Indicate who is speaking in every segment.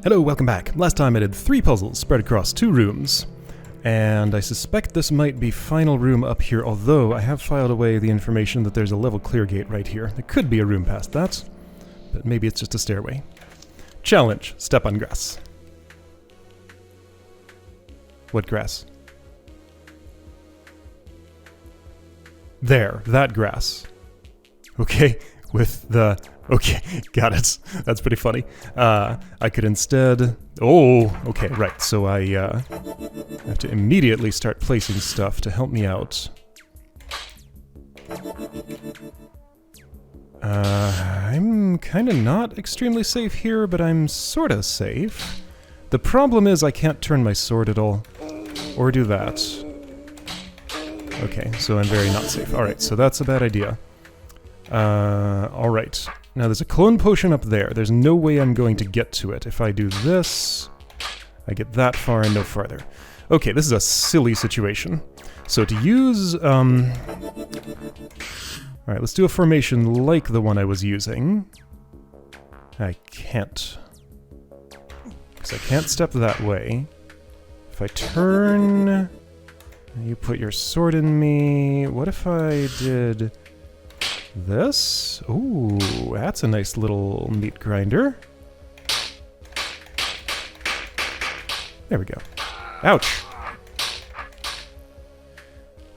Speaker 1: Hello, welcome back. Last time I did 3 puzzles spread across 2 rooms, and I suspect this might be final room up here, although I have filed away the information that there's a level clear gate right here. There could be a room past that, but maybe it's just a stairway. Challenge, step on grass. What grass? There, that grass. Okay, with the... Okay, got it. That's pretty funny. I could instead... Oh, okay, right. So I have to immediately start placing stuff to help me out. I'm kind of not extremely safe here, but I'm sort of safe. The problem is I can't turn my sword at all. Or do that. Okay, so I'm very not safe. Alright, so that's a bad idea. Alright. Now there's a clone potion up there. There's no way I'm going to get to it. If I do this, I get that far and no farther. Okay, this is a silly situation. So to use, alright, let's do a formation like the one I was using. I can't. Because I can't step that way. If I turn... You put your sword in me. What if I did... this? Ooh, that's a nice little meat grinder. There we go. Ouch!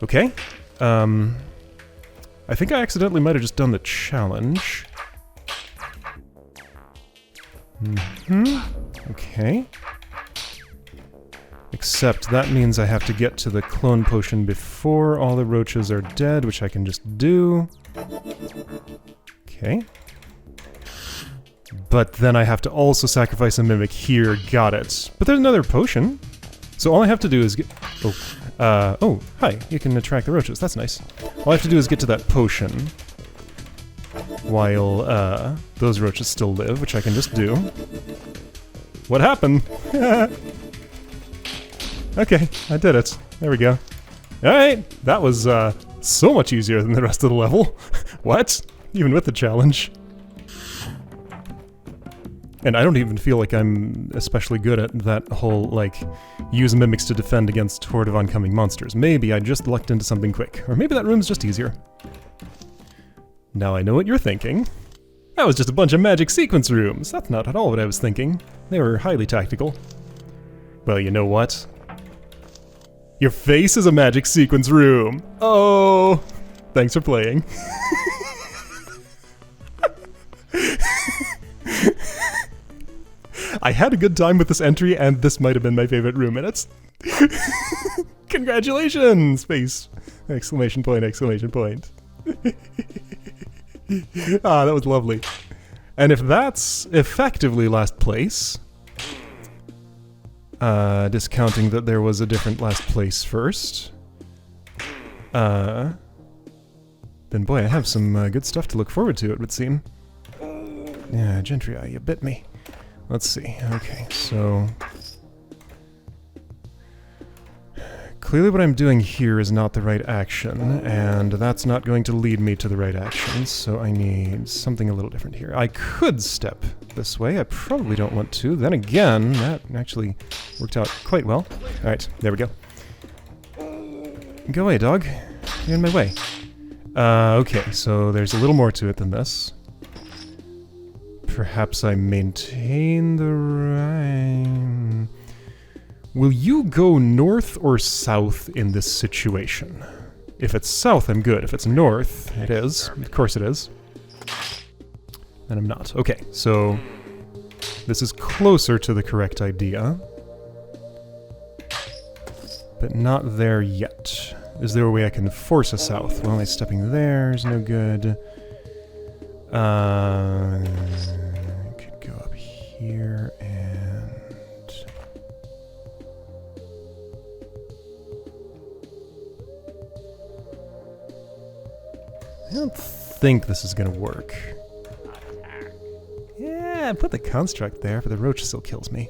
Speaker 1: Okay. I think I accidentally might have just done the challenge. Okay. Except that means I have to get to the clone potion before all the roaches are dead, which I can just do. Okay. But then I have to also sacrifice a mimic here. Got it. But there's another potion. So all I have to do is get... oh, hi. You can attract the roaches. That's nice. All I have to do is get to that potion while those roaches still live, which I can just do. What happened? Okay, I did it. There we go. Alright, that was so much easier than the rest of the level. What? Even with the challenge. And I don't even feel like I'm especially good at that whole, like, use mimics to defend against horde of oncoming monsters. Maybe I just lucked into something quick. Or maybe that room's just easier. Now I know what you're thinking. That was just a bunch of magic sequence rooms. That's not at all what I was thinking. They were highly tactical. Well, you know what? Your face is a magic sequence room. Oh, thanks for playing. I had a good time with this entry, and this might have been my favorite room in it. Congratulations! Face! Exclamation point, exclamation point. Ah, that was lovely. And if that's effectively last place... discounting that there was a different last place first. Then boy, I have some good stuff to look forward to, it would seem. Yeah, Gentry, you bit me. Let's see. Okay, so... Clearly what I'm doing here is not the right action, and that's not going to lead me to the right action, so I need something a little different here. I could step this way. I probably don't want to. Then again, that actually worked out quite well. Alright, there we go. Go away, dog. You're in my way. Okay, so there's a little more to it than this. Perhaps I maintain the rhyme. Will you go north or south in this situation? If it's south, I'm good. If it's north, it is. Of course it is. Then I'm not. Okay, so this is closer to the correct idea. But not there yet. Is there a way I can force a south? Well, like stepping there is no good. I could go up here and... I don't think this is gonna work. Yeah, put the construct there, but the roach still kills me.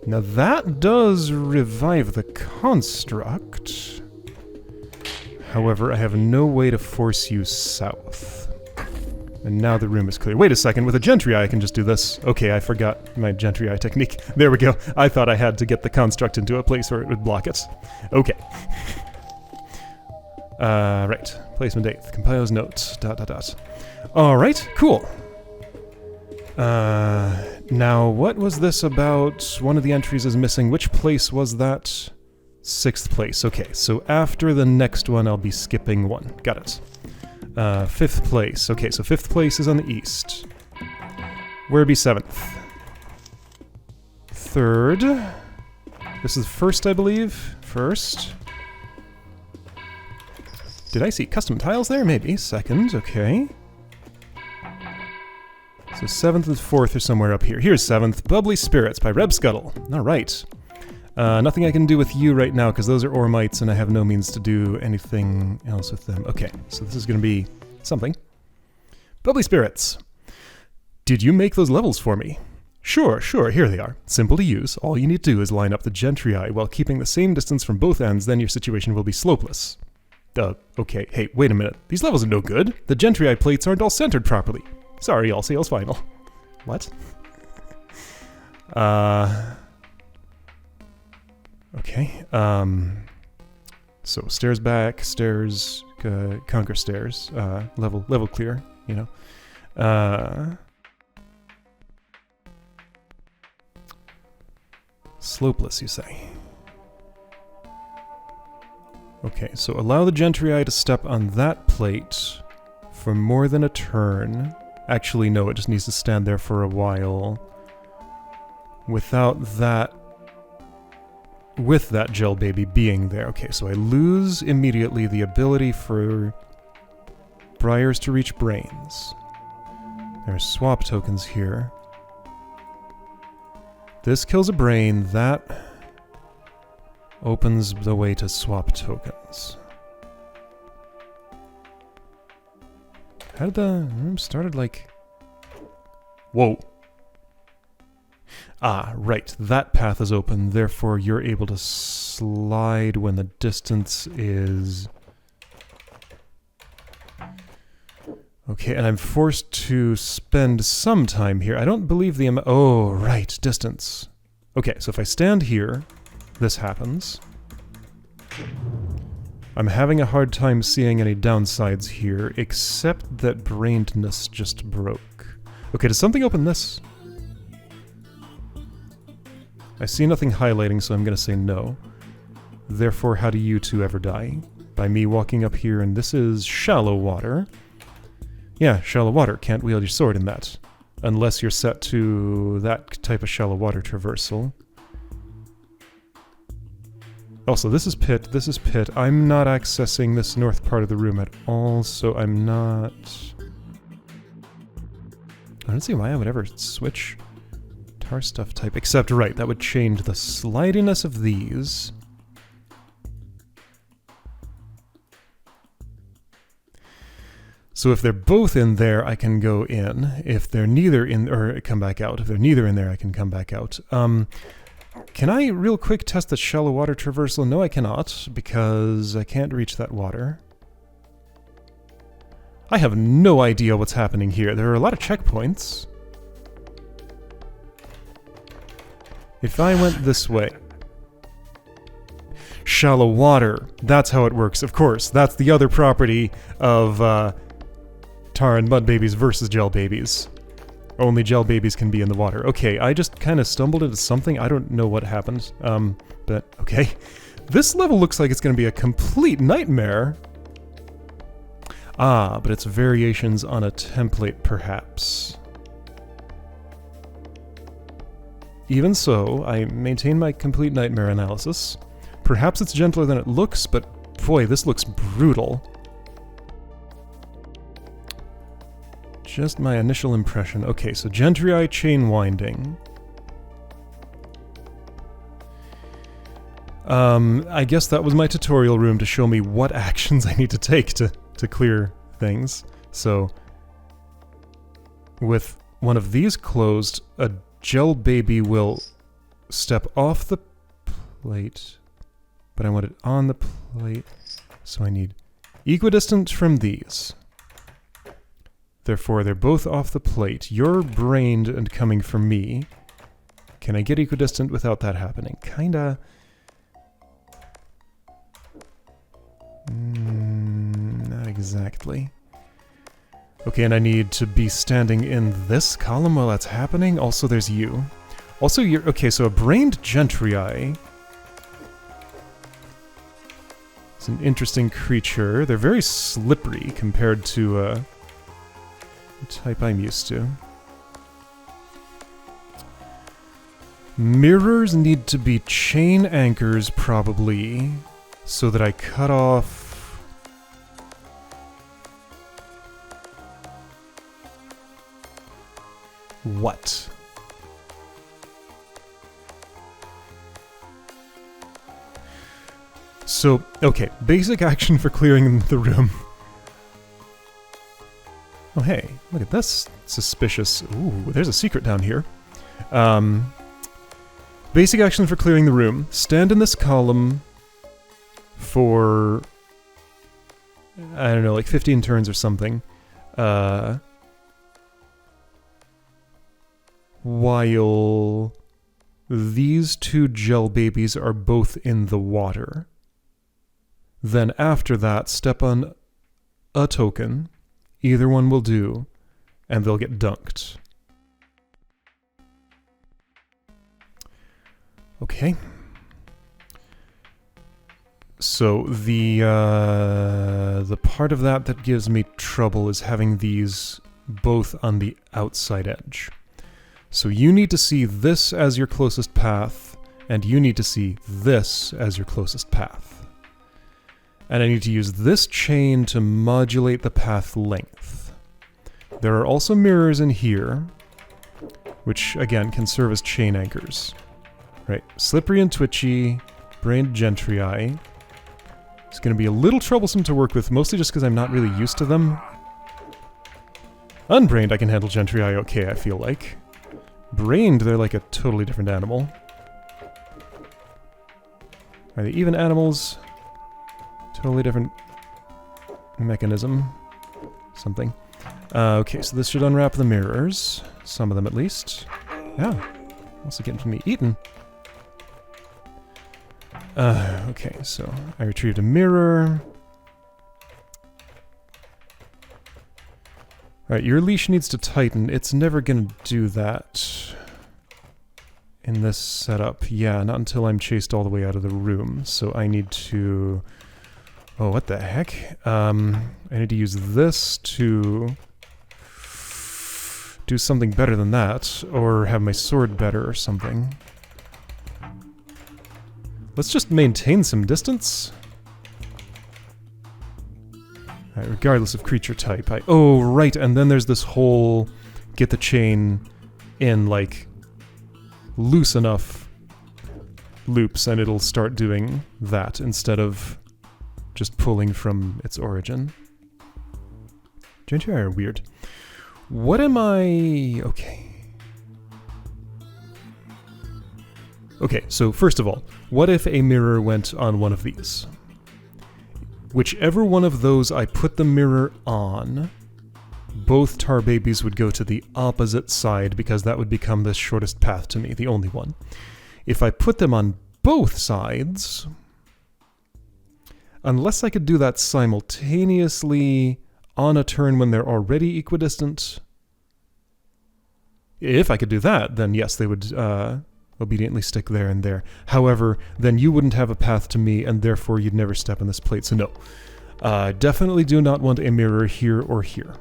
Speaker 1: Now that does revive the construct. However, I have no way to force you south. And now the room is clear. Wait a second, with a gentry eye I can just do this. Okay, I forgot my gentry eye technique. There we go. I thought I had to get the construct into a place where it would block it. Okay. Right. Placement 8th. Compiler's note. ... Alright, cool. Now, what was this about? One of the entries is missing. Which place was that? 6th place. Okay, so after the next one, I'll be skipping one. Got it. 5th place. Okay, so 5th place is on the east. Where be 7th? 3rd. This is 1st, I believe. 1st. Did I see custom tiles there? Maybe. 2nd, okay. So 7th and 4th are somewhere up here. Here's 7th. Bubbly Spirits by Reb Scuttle. Alright. Nothing I can do with you right now, because those are Ormites, and I have no means to do anything else with them. Okay, so this is going to be something. Bubbly Spirits. Did you make those levels for me? Sure, here they are. Simple to use. All you need to do is line up the gentry eye while keeping the same distance from both ends, then your situation will be slopeless. Okay, hey, wait a minute. These levels are no good. The gentry eye plates aren't all centered properly. Sorry, all sales final. What? Okay, so stairs back, stairs, conquer stairs, level clear, you know. Slopeless, you say? Okay, so allow the gentry eye to step on that plate for more than a turn. Actually, no, it just needs to stand there for a while. Without that... with that gel baby being there. Okay, so I lose immediately the ability for Briars to reach brains. There are swap tokens here. This kills a brain, that opens the way to swap tokens. How did the room started like... Whoa. Ah, right. That path is open, therefore you're able to slide when the distance is... Okay, and I'm forced to spend some time here. I don't believe the amount... Oh, right, distance. Okay, so if I stand here, this happens. I'm having a hard time seeing any downsides here, except that brainedness just broke. Okay, does something open this? I see nothing highlighting, so I'm gonna say no. Therefore, how do you two ever die? By me walking up here, and this is shallow water. Yeah, shallow water. Can't wield your sword in that. Unless you're set to that type of shallow water traversal. Also, this is pit, this is pit. I'm not accessing this north part of the room at all, so I'm not... I don't see why I would ever switch tar stuff type, except, right, that would change the slidiness of these. So if they're both in there, I can go in. If they're neither in, or come back out. If they're neither in there, I can come back out. Can I real quick test the shallow water traversal? No, I cannot, because I can't reach that water. I have no idea what's happening here. There are a lot of checkpoints. If I went this way... Shallow water. That's how it works, of course. That's the other property of tar and mud babies versus gel babies. Only gel babies can be in the water. Okay, I just kind of stumbled into something. I don't know what happened. But okay. This level looks like it's going to be a complete nightmare. Ah, but it's variations on a template, perhaps. Even so, I maintain my complete nightmare analysis. Perhaps it's gentler than it looks, but boy, this looks brutal. Just my initial impression. Okay, so gentry eye chain winding. I guess that was my tutorial room to show me what actions I need to take to clear things. So, with one of these closed, a gel baby will step off the plate, but I want it on the plate, so I need Equidistant from these. Therefore, they're both off the plate. You're brained and coming from me. Can I get equidistant without that happening? Kinda. Not exactly. Okay, and I need to be standing in this column while that's happening. Also, there's you. Also, you're... Okay, so a brained gentrii... It's an interesting creature. They're very slippery compared to the type I'm used to. Mirrors need to be chain anchors, probably, so that I cut off... What? So, okay, basic action for clearing the room. Oh hey, look at this. Suspicious. Ooh, there's a secret down here. Basic action for clearing the room. Stand in this column for... I don't know, like 15 turns or something. While these two gel babies are both in the water. Then after that, step on a token. Either one will do, and they'll get dunked. Okay. So the part of that that gives me trouble is having these both on the outside edge. So you need to see this as your closest path, and you need to see this as your closest path. And I need to use this chain to modulate the path length. There are also mirrors in here, which, again, can serve as chain anchors. Right, slippery and twitchy, brained gentrii. It's going to be a little troublesome to work with, mostly just because I'm not really used to them. Unbrained, I can handle gentrii okay, I feel like. Brained, they're like a totally different animal. Are they even animals? Totally different mechanism. Something. Okay, so this should unwrap the mirrors. Some of them at least. Yeah. Also getting from me eaten. Okay, so I retrieved a mirror. Alright, your leash needs to tighten. It's never gonna do that in this setup. Yeah, not until I'm chased all the way out of the room. So I need to... Oh, what the heck? I need to use this to do something better than that, or have my sword better or something. Let's just maintain some distance. Right, regardless of creature type. Oh, right, and then there's this whole get the chain in, like, loose enough loops, and it'll start doing that instead of just pulling from its origin. Gentrii are weird. What am I... Okay. Okay, so first of all, what if a mirror went on one of these? Whichever one of those I put the mirror on, both tar babies would go to the opposite side because that would become the shortest path to me, the only one. If I put them on both sides... Unless I could do that simultaneously on a turn when they're already equidistant. If I could do that, then yes, they would obediently stick there and there. However, then you wouldn't have a path to me, and therefore you'd never step on this plate, so no. Definitely do not want a mirror here or here.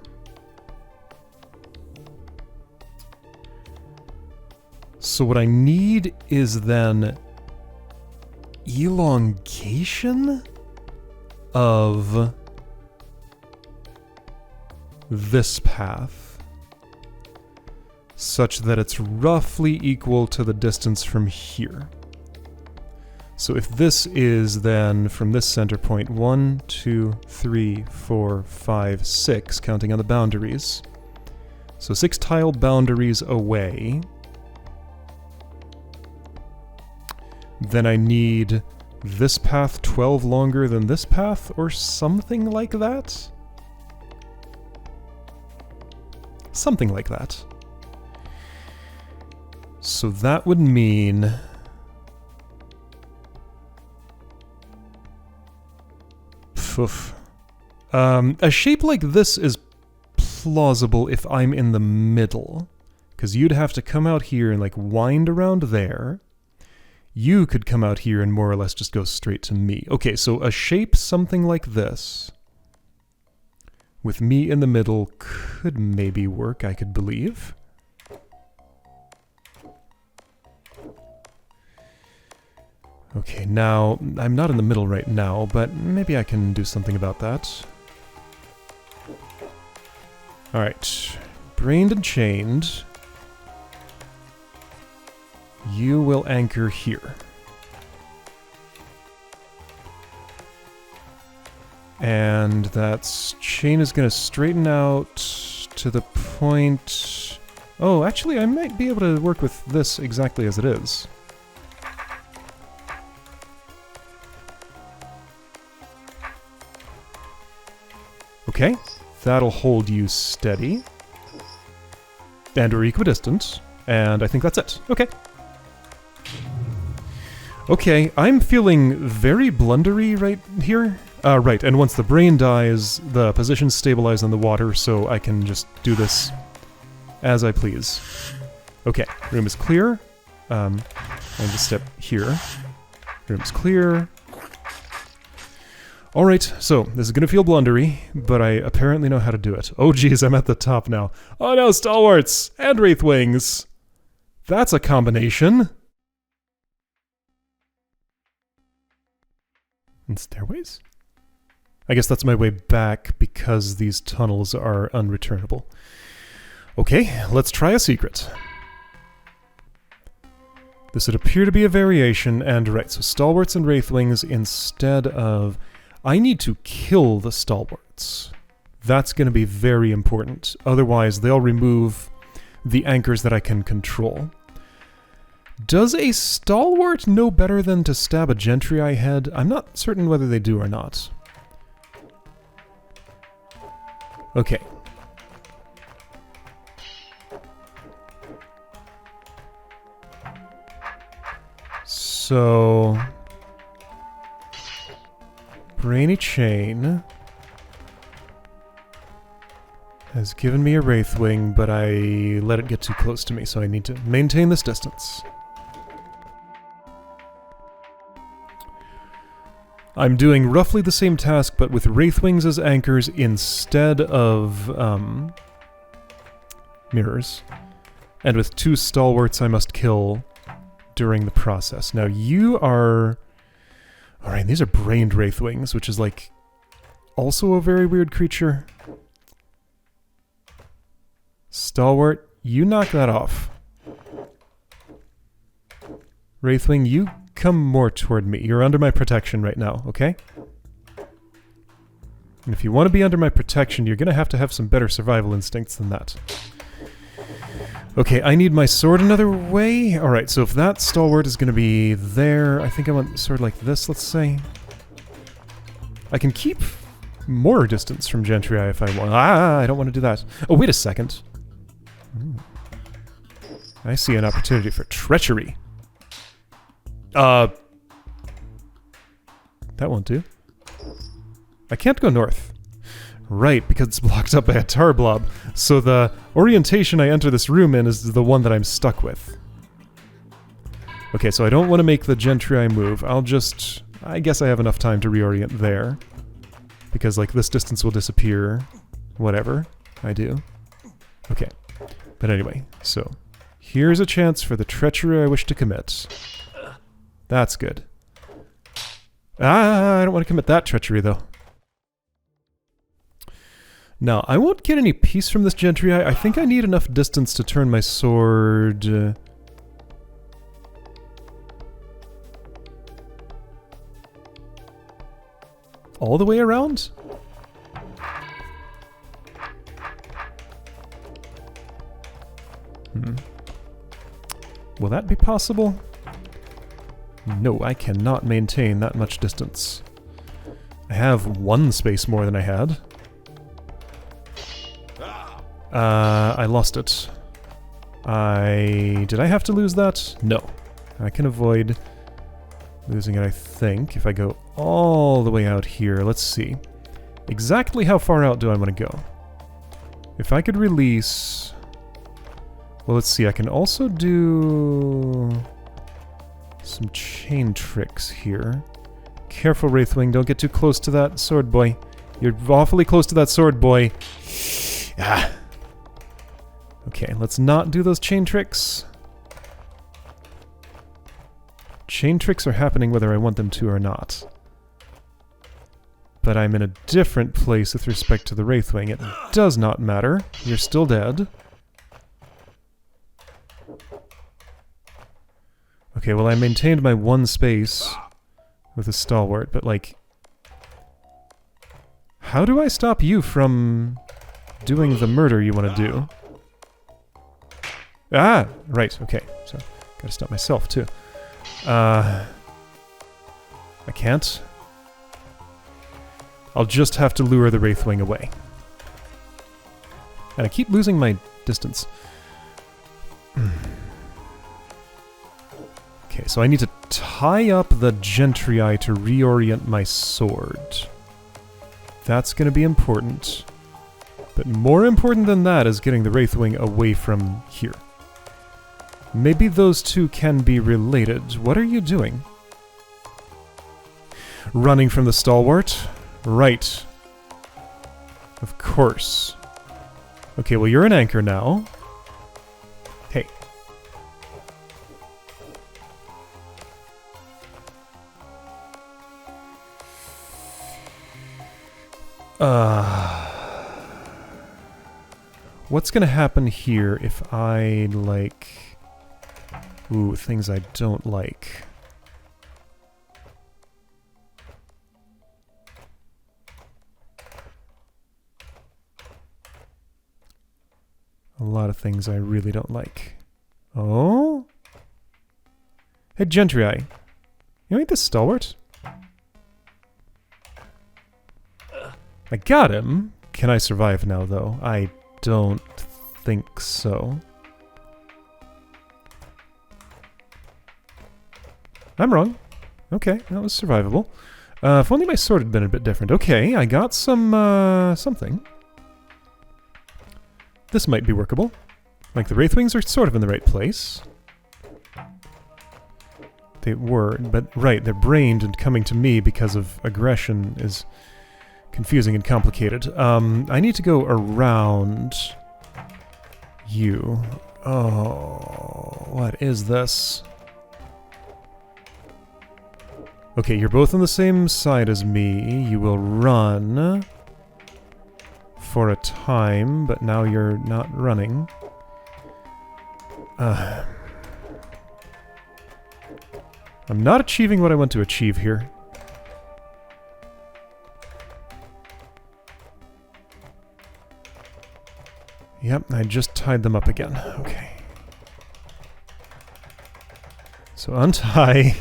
Speaker 1: So what I need is then elongation of this path such that it's roughly equal to the distance from here. So if this is then from this center point 1, 2, 3, 4, 5, 6, counting on the boundaries. So 6 tile boundaries away. Then I need this path 12 longer than this path, or something like that? Something like that. So that would mean... Poof. A shape like this is plausible if I'm in the middle. Because you'd have to come out here and like wind around there. You could come out here and more or less just go straight to me. Okay, so a shape something like this, with me in the middle, could maybe work, I could believe. Okay, now, I'm not in the middle right now, but maybe I can do something about that. Alright, brained and chained. You will anchor here. And that chain is going to straighten out to the point... Oh, actually, I might be able to work with this exactly as it is. Okay, that'll hold you steady. And we're equidistant. And I think that's it. Okay. Okay, I'm feeling very blundery right here. Right, and once the brain dies, the position's stabilized on the water, so I can just do this as I please. Okay, room is clear. I'm going to step here. Room is clear. Alright, so this is going to feel blundery, but I apparently know how to do it. Oh geez, I'm at the top now. Oh no, stalwarts! And wraithwings! That's a combination! And stairways? I guess that's my way back because these tunnels are unreturnable. Okay, let's try a secret. This would appear to be a variation, and right, so stalwarts and wraithwings instead of... I need to kill the stalwarts. That's going to be very important. Otherwise, they'll remove the anchors that I can control. Does a stalwart know better than to stab a gentry head? I'm not certain whether they do or not. Okay. So... Brainy Chain has given me a Wraithwing, but I let it get too close to me, so I need to maintain this distance. I'm doing roughly the same task, but with Wraithwings as anchors instead of mirrors. And with 2 stalwarts I must kill during the process. Now you are... Alright, these are brained Wraithwings, which is like also a very weird creature. Stalwart, you knock that off. Wraithwing, you come more toward me. You're under my protection right now, okay? And if you want to be under my protection, you're going to have some better survival instincts than that. Okay, I need my sword another way. Alright, so if that stalwart is going to be there, I think I want a sword like this, let's say. I can keep more distance from Gentry if I want. Ah, I don't want to do that. Oh, wait a second. Ooh. I see an opportunity for treachery. That won't do. I can't go north. Right, because it's blocked up by a tar blob. So the orientation I enter this room in is the one that I'm stuck with. Okay, so I don't want to make the Gentry move. I'll just... I guess I have enough time to reorient there. Because, like, this distance will disappear. Whatever I do. Okay. But anyway, so... Here's a chance for the treachery I wish to commit. That's good. Ah, I don't want to commit that treachery, though. Now, I won't get any peace from this Gentry. I think I need enough distance to turn my sword... all the way around? Will that be possible? No, I cannot maintain that much distance. I have one space more than I had. I lost it. Did I have to lose that? No. I can avoid losing it, I think, if I go all the way out here. Let's see. Exactly how far out do I want to go? If I could release... Well, let's see. I can also do some chain tricks here. Careful, Wraithwing. Don't get too close to that sword boy. You're awfully close to that sword boy. Ah. Okay, let's not do those chain tricks. Chain tricks are happening whether I want them to or not. But I'm in a different place with respect to the Wraithwing. It does not matter. You're still dead. Okay, well I maintained my one space with a stalwart, but like... How do I stop you from doing the murder you want to do? Ah! Right, okay. So, gotta stop myself too. I can't. I'll just have to lure the Wraithwing away. And I keep losing my distance. Okay, so I need to tie up the Gentrii to reorient my sword. That's going to be important. But more important than that is getting the Wraithwing away from here. Maybe those two can be related. What are you doing? Running from the stalwart? Right. Of course. Okay, well you're an anchor now. Hey. What's gonna happen here if I, like... Ooh, things I don't like. A lot of things I really don't like. Oh? Hey, Gentrii. You ain't the stalwart? I got him. Can I survive now, though? I don't think so. I'm wrong. Okay, that was survivable. If only my sword had been a bit different. Okay, I got some, something. This might be workable. Like, the Wraithwings are sort of in the right place. They were, but right, they're brained and coming to me because of aggression is confusing and complicated. I need to go around you. Oh, what is this? Okay, you're both on the same side as me. You will run for a time, but now you're not running. I'm not achieving what I want to achieve here. Yep, I just tied them up again. Okay. So untie.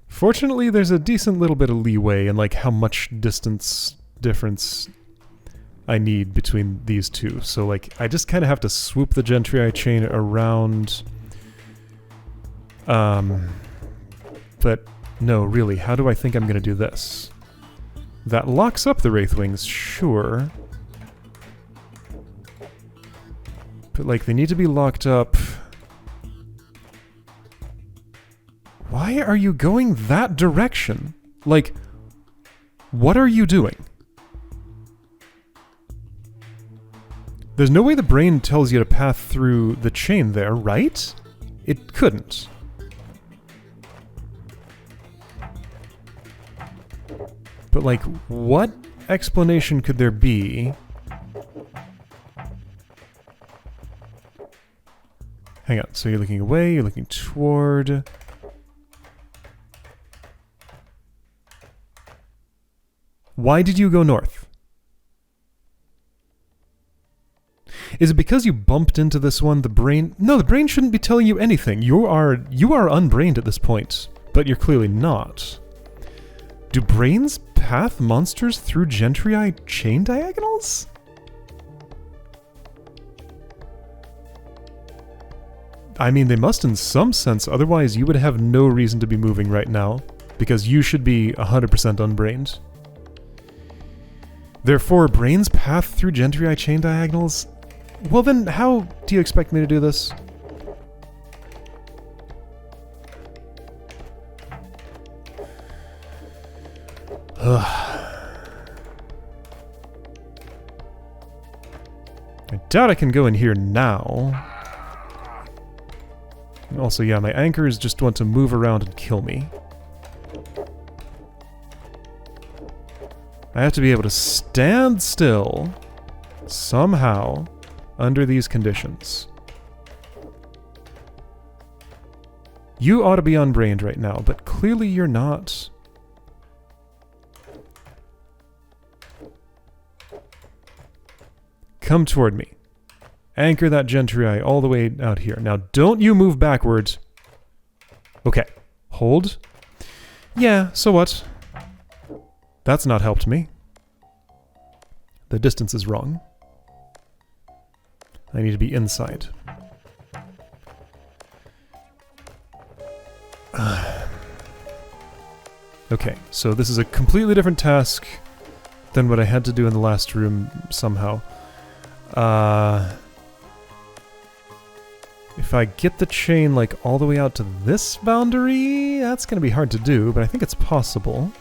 Speaker 1: Fortunately, there's a decent little bit of leeway in like how much distance difference I need between these two. So like, I just kind of have to swoop the Gentrii chain around. But no, really, how do I think I'm going to do this? That locks up the Wraithwings, sure. But like, they need to be locked up. Why are you going that direction? Like, what are you doing? There's no way the brain tells you to path through the chain there, right? It couldn't. But like, what explanation could there be? Hang on, so you're looking away, you're looking toward... Why did you go north? Is it because you bumped into this one, the brain... No, the brain shouldn't be telling you anything. You are unbrained at this point, but you're clearly not. Do brains path monsters through Gentry chain diagonals? I mean, they must in some sense, otherwise you would have no reason to be moving right now, because you should be 100% unbrained. Therefore, brains path through Gentry chain diagonals? Well then, how do you expect me to do this? I doubt I can go in here now. Also, yeah, my anchors just want to move around and kill me. I have to be able to stand still, somehow, under these conditions. You ought to be unbrained right now, but clearly you're not. Come toward me. Anchor that Gentry all the way out here. Now, don't you move backwards. Okay. Hold. Yeah, so what? That's not helped me. The distance is wrong. I need to be inside. Okay, so this is a completely different task than what I had to do in the last room somehow. If I get the chain, like, all the way out to this boundary, that's gonna be hard to do, but I think it's possible.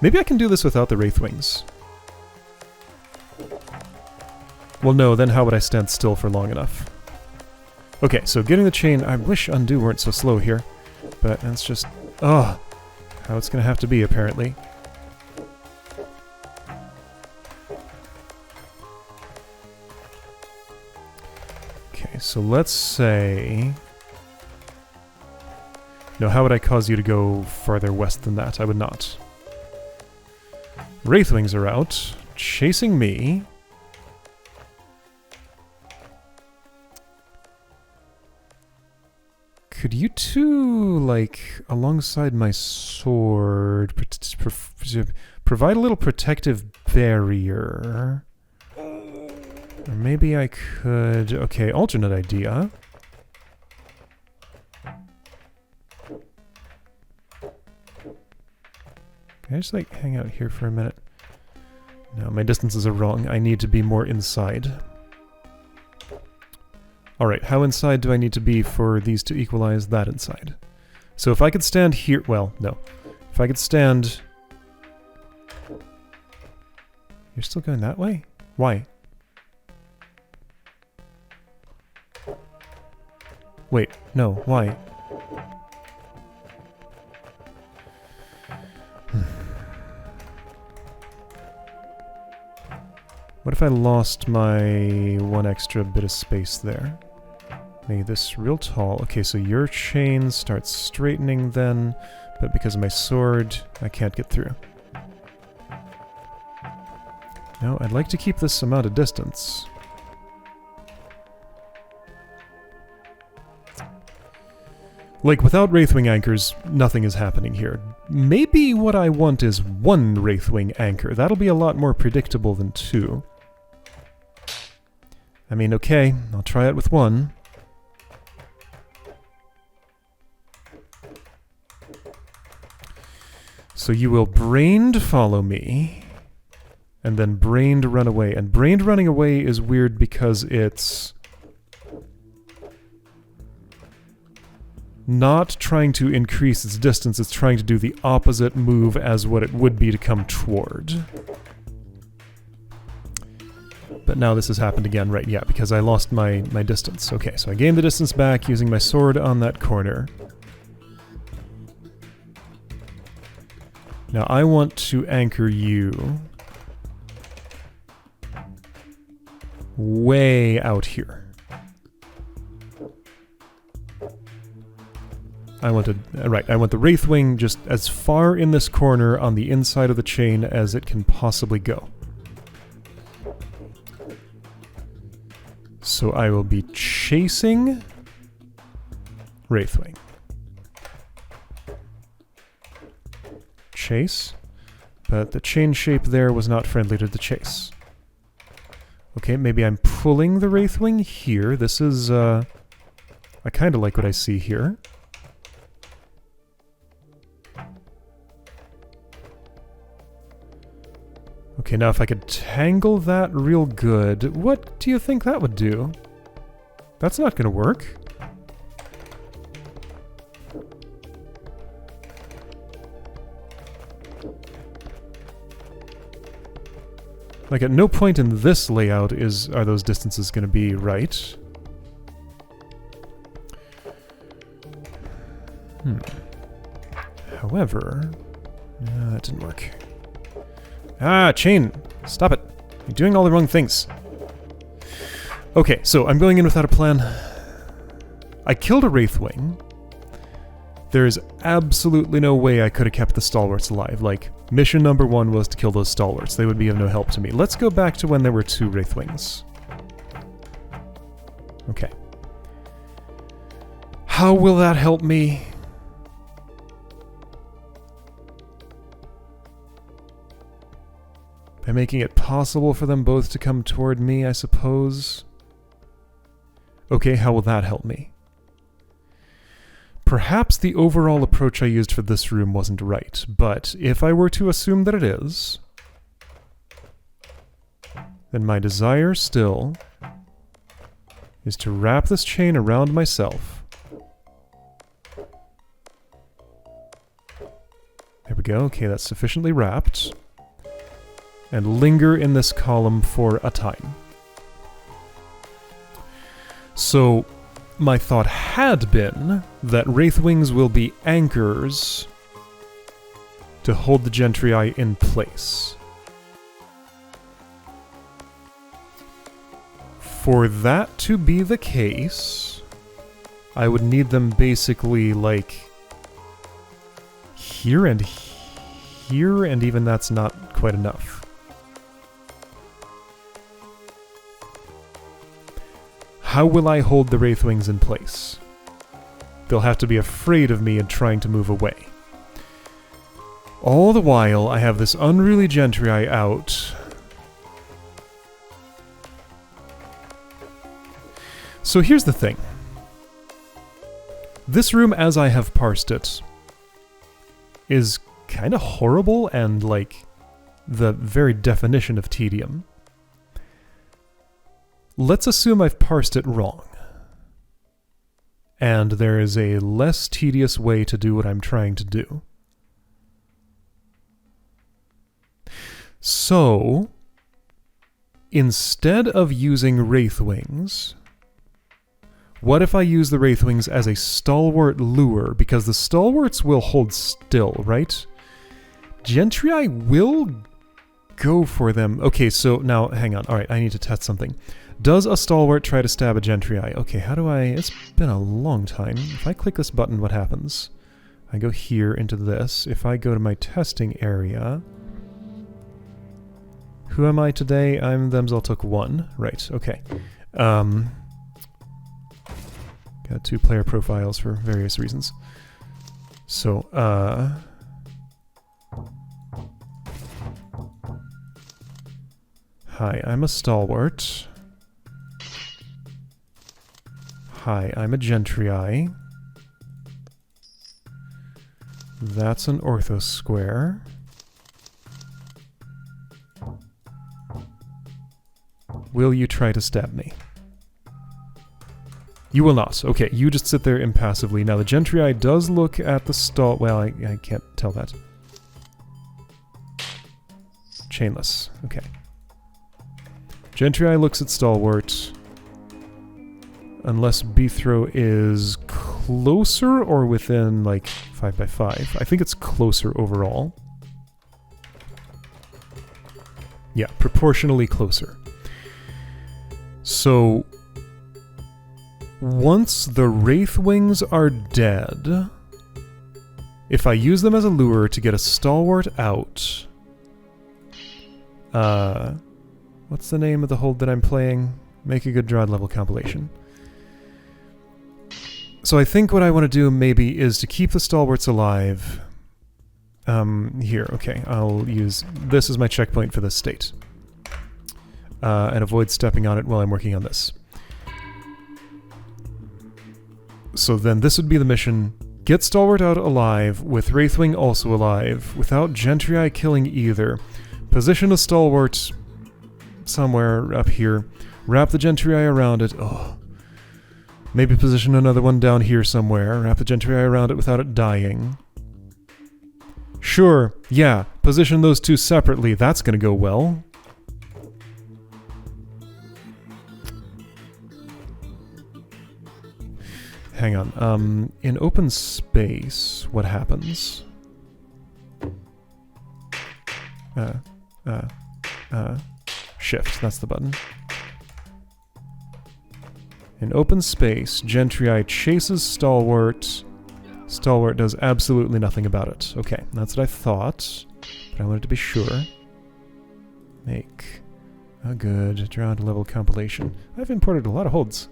Speaker 1: Maybe I can do this without the Wraithwings. Well, no, then how would I stand still for long enough? Okay, so getting the chain, I wish Undo weren't so slow here, but that's just, how it's gonna have to be, apparently. Okay, so let's say... No, how would I cause you to go farther west than that? I would not. Wraithwings are out, chasing me. Could you two, like, alongside my sword, provide a little protective barrier? Or maybe I could... Okay, alternate idea. Can I just, like, hang out here for a minute? No, my distances are wrong. I need to be more inside. Alright, how inside do I need to be for these to equalize that inside? So if I could stand here... Well, no. If I could stand... You're still going that way? Why? Wait, no, why? What if I lost my one extra bit of space there? Make this real tall. Okay, so your chain starts straightening then, but because of my sword, I can't get through. No, I'd like to keep this amount of distance. Like, without Wraithwing anchors, nothing is happening here. Maybe what I want is one Wraithwing anchor. That'll be a lot more predictable than two. I mean, okay, I'll try it with one. So you will brained follow me, and then brained run away. And brained running away is weird because it's not trying to increase its distance, it's trying to do the opposite move as what it would be to come toward. But now this has happened again, right? Yeah, because I lost my distance. Okay, so I gained the distance back using my sword on that corner. Now I want to anchor you way out here. I want the Wraithwing just as far in this corner on the inside of the chain as it can possibly go. So I will be chasing Wraithwing. Chase. But the chain shape there was not friendly to the chase. Okay, maybe I'm pulling the Wraithwing here. This is, I kind of like what I see here. Okay, now if I could tangle that real good, what do you think that would do? That's not gonna work. Like, at no point in this layout are those distances gonna be right. However... that didn't work. Ah, chain! Stop it! You're doing all the wrong things. Okay, so I'm going in without a plan. I killed a Wraithwing. There is absolutely no way I could have kept the stalwarts alive. Like, mission number 1 was to kill those stalwarts. They would be of no help to me. Let's go back to when there were 2 Wraithwings. Okay. How will that help me? By making it possible for them both to come toward me, I suppose. Okay, how will that help me? Perhaps the overall approach I used for this room wasn't right, but if I were to assume that it is, then my desire still is to wrap this chain around myself. There we go, okay, that's sufficiently wrapped. And linger in this column for a time. So, my thought had been that Wraithwings will be anchors to hold the Gentrii in place. For that to be the case, I would need them basically, like, here, and even that's not quite enough. How will I hold the Wraithwings in place? They'll have to be afraid of me and trying to move away. All the while, I have this unruly Gentrii out. So here's the thing. This room, as I have parsed it, is kind of horrible and, like, the very definition of tedium. Let's assume I've parsed it wrong, and there is a less tedious way to do what I'm trying to do. So, instead of using Wraithwings, what if I use the Wraithwings as a stalwart lure? Because the stalwarts will hold still, right? Gentrii will go for them. Okay, so now, hang on. Alright, I need to test something. Does a stalwart try to stab a Gentrii? Okay, how do I... It's been a long time. If I click this button, what happens? I go here into this. If I go to my testing area... Who am I today? I'm Themsall took 1. Right, okay. Got 2 player profiles for various reasons. So, hi, I'm a stalwart. Hi, I'm a Gentrii. That's an ortho square. Will you try to stab me? You will not. Okay, you just sit there impassively. Now the Gentrii does look at the stall... Well, I can't tell that. Chainless. Okay. Gentrii looks at stalwart. Unless Bithro is closer or within, like, 5 by 5. I think it's closer overall. Yeah, proportionally closer. So, once the Wraithwings are dead, If I use them as a lure to get a stalwart out... what's the name of the hold that I'm playing? Make a good DROD level compilation. So I think what I want to do maybe is to keep the stalwarts alive. Here, okay, I'll use this as my checkpoint for this state. And avoid stepping on it while I'm working on this. So then this would be the mission. Get Stalwart out alive, with Wraithwing also alive, without Gentrii killing either. Position a Stalwart somewhere up here. Wrap the Gentrii around it. Oh. Maybe position another one down here somewhere. Wrap the Gentrii around it without it dying. Sure, yeah, position those two separately. That's gonna go well. Hang on, in open space, what happens? Shift, that's the button. In open space, Gentrii chases Stalwart. Stalwart does absolutely nothing about it. Okay, that's what I thought, but I wanted to be sure. Make a good DROD level compilation. I've imported a lot of holds.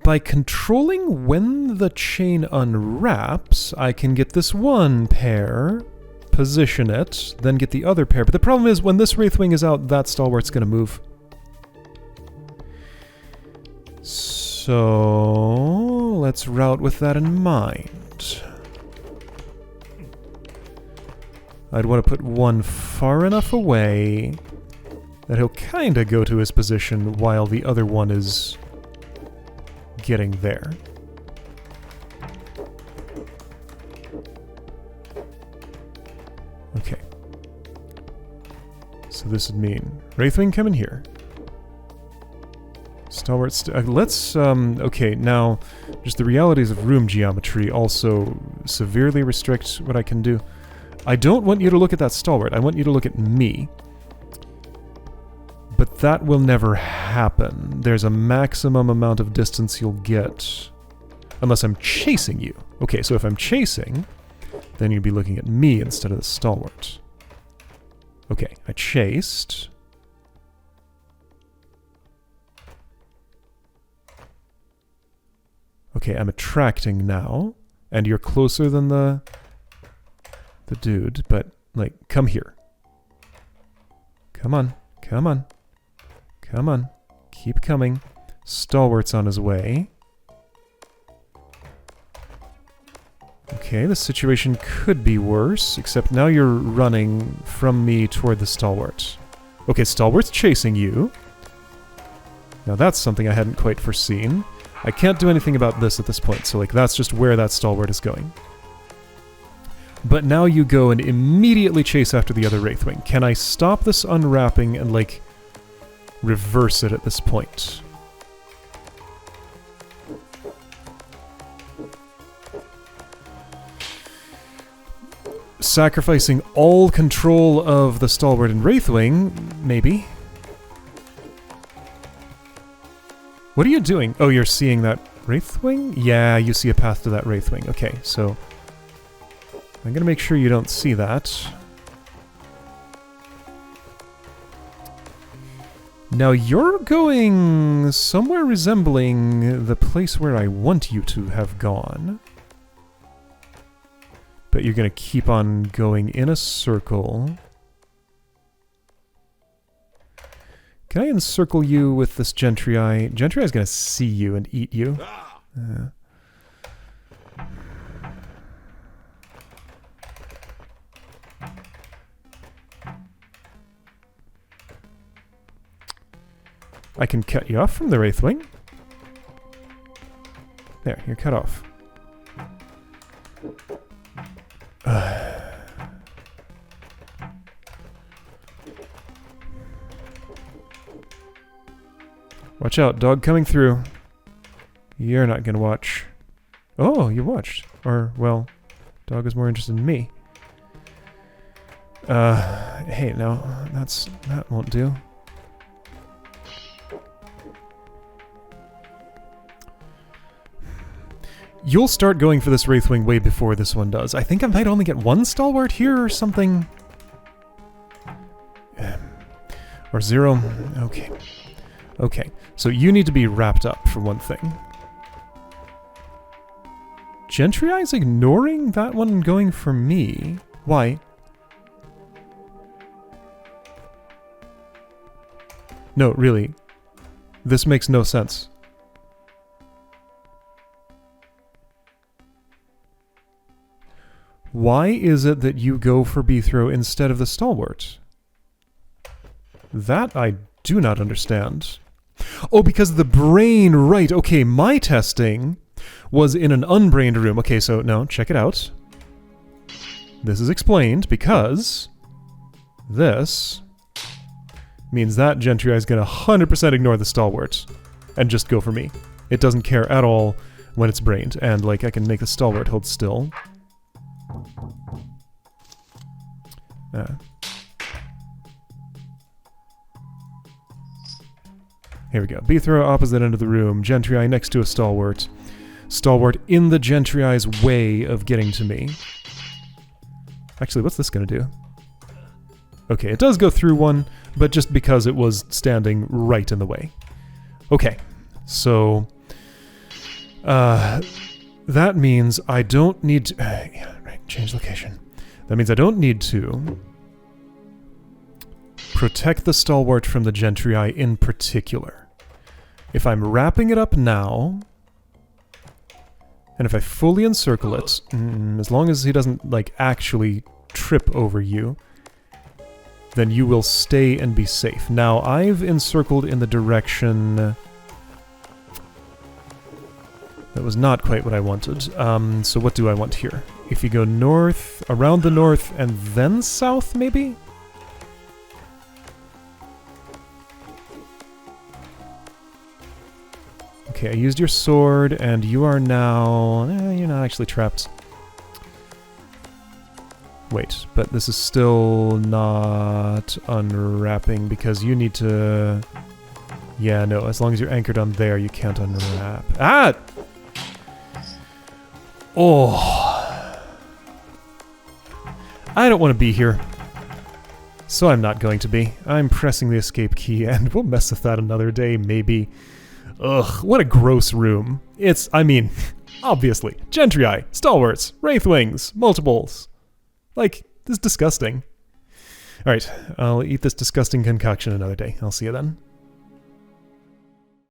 Speaker 1: By controlling when the chain unwraps, I can get this one pair, position it, then get the other pair. But the problem is, when this Wraithwing is out, that Stalwart's gonna move. So let's route with that in mind. I'd want to put one far enough away that he'll kinda go to his position while the other one is getting there. Okay. So this would mean Wraithwing come in here. Stalwart let's, okay, now, just the realities of room geometry also severely restrict what I can do. I don't want you to look at that Stalwart, I want you to look at me. But that will never happen. There's a maximum amount of distance you'll get. Unless I'm chasing you. Okay, so if I'm chasing, then you'd be looking at me instead of the Stalwart. Okay, I chased. Okay, I'm attracting now. And you're closer than the dude, but, like, come here. Come on, come on. Come on. Keep coming. Stalwart's on his way. Okay, the situation could be worse, except now you're running from me toward the Stalwart. Okay, Stalwart's chasing you. Now that's something I hadn't quite foreseen. I can't do anything about this at this point, so like that's just where that Stalwart is going. But now you go and immediately chase after the other Wraithwing. Can I stop this unwrapping and like reverse it at this point? Sacrificing all control of the Stalwart and Wraithwing, maybe. What are you doing? Oh, you're seeing that Wraithwing? Yeah, you see a path to that Wraithwing. Okay, so I'm gonna make sure you don't see that. Now you're going somewhere resembling the place where I want you to have gone. But you're going to keep on going in a circle. Can I encircle you with this Gentrii? Gentrii is going to see you and eat you. I can cut you off from the Wraithwing. There, you're cut off. Watch out, dog coming through. You're not gonna watch. Oh, you watched. Or, well, dog is more interested in me. Hey, no, that won't do. You'll start going for this Wraithwing way before this one does. I think I might only get one Stalwart here or something. Or 0. Okay. Okay. So you need to be wrapped up for one thing. Gentry's ignoring that one and going for me. Why? No, really. This makes no sense. Why is it that you go for B-throw instead of the Stalwart? That I do not understand. Oh, because the brain, right. Okay, my testing was in an unbrained room. Okay, so no, check it out. This is explained because this means that Gentry is going to 100% ignore the Stalwart and just go for me. It doesn't care at all when it's brained. And, like, I can make the Stalwart hold still. Here we go. B-throw opposite end of the room. Gentry next to a Stalwart. Stalwart in the Gentry's way of getting to me. Actually, what's this going to do? Okay, it does go through one, but just because it was standing right in the way. Okay, so that means I don't need to... yeah, right, change location. That means I don't need to protect the Stalwart from the Gentry in particular. If I'm wrapping it up now, and if I fully encircle it, as long as he doesn't, like, actually trip over you, then you will stay and be safe. Now, I've encircled in the direction... that was not quite what I wanted. So what do I want here? If you go north, around the north, and then south, maybe? Okay, I used your sword, and you are now... you're not actually trapped. Wait, but this is still not unwrapping, because you need to... yeah, no, as long as you're anchored on there, you can't unwrap. Ah! Oh. I don't want to be here. So I'm not going to be. I'm pressing the escape key, and we'll mess with that another day, maybe. Ugh, what a gross room. It's, I mean, obviously, Gentry, Stalwarts, Wraithwings, multiples. Like, this is disgusting. Alright, I'll eat this disgusting concoction another day. I'll see you then.